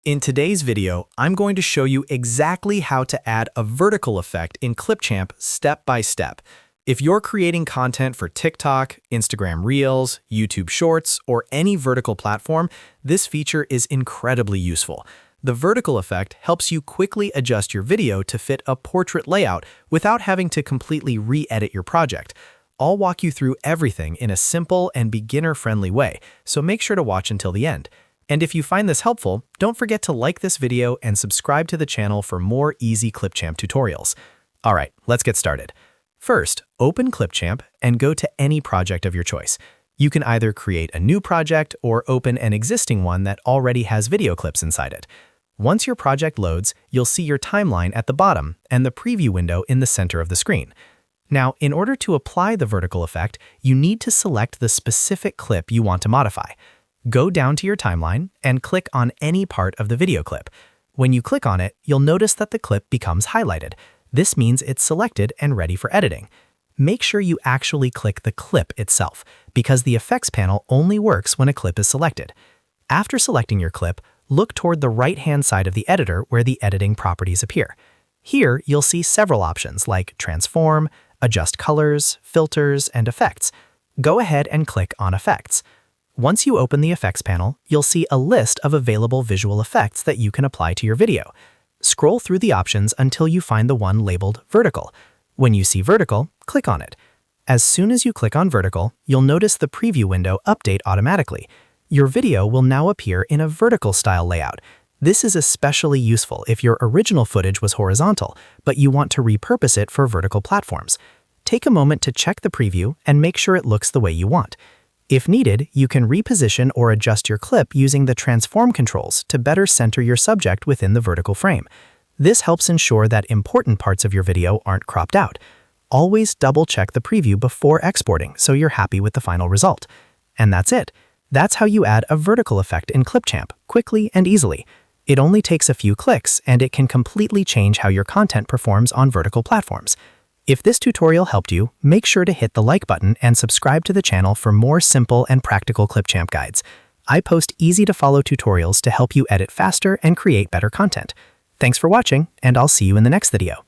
In today's video, I'm going to show you exactly how to add a vertical effect in Clipchamp step by step. If you're creating content for TikTok, Instagram Reels, YouTube Shorts, or any vertical platform, this feature is incredibly useful. The vertical effect helps you quickly adjust your video to fit a portrait layout without having to completely re-edit your project. I'll walk you through everything in a simple and beginner-friendly way, so make sure to watch until the end. And if you find this helpful, don't forget to like this video and subscribe to the channel for more easy Clipchamp tutorials. Alright, let's get started. First, open Clipchamp and go to any project of your choice. You can either create a new project or open an existing one that already has video clips inside it. Once your project loads, you'll see your timeline at the bottom and the preview window in the center of the screen. Now, in order to apply the vertical effect, you need to select the specific clip you want to modify. Go down to your timeline and click on any part of the video clip. When you click on it, you'll notice that the clip becomes highlighted. This means it's selected and ready for editing. Make sure you actually click the clip itself, because the effects panel only works when a clip is selected. After selecting your clip, look toward the right-hand side of the editor where the editing properties appear. Here, you'll see several options like Transform, Adjust Colors, Filters, and Effects. Go ahead and click on Effects. Once you open the effects panel, you'll see a list of available visual effects that you can apply to your video. Scroll through the options until you find the one labeled Vertical. When you see Vertical, click on it. As soon as you click on Vertical, you'll notice the preview window update automatically. Your video will now appear in a vertical style layout. This is especially useful if your original footage was horizontal, but you want to repurpose it for vertical platforms. Take a moment to check the preview and make sure it looks the way you want. If needed, you can reposition or adjust your clip using the transform controls to better center your subject within the vertical frame. This helps ensure that important parts of your video aren't cropped out. Always double-check the preview before exporting so you're happy with the final result. And that's it. That's how you add a vertical effect in Clipchamp, quickly and easily. It only takes a few clicks, and it can completely change how your content performs on vertical platforms. If this tutorial helped you, make sure to hit the like button and subscribe to the channel for more simple and practical Clipchamp guides. I post easy-to-follow tutorials to help you edit faster and create better content. Thanks for watching, and I'll see you in the next video.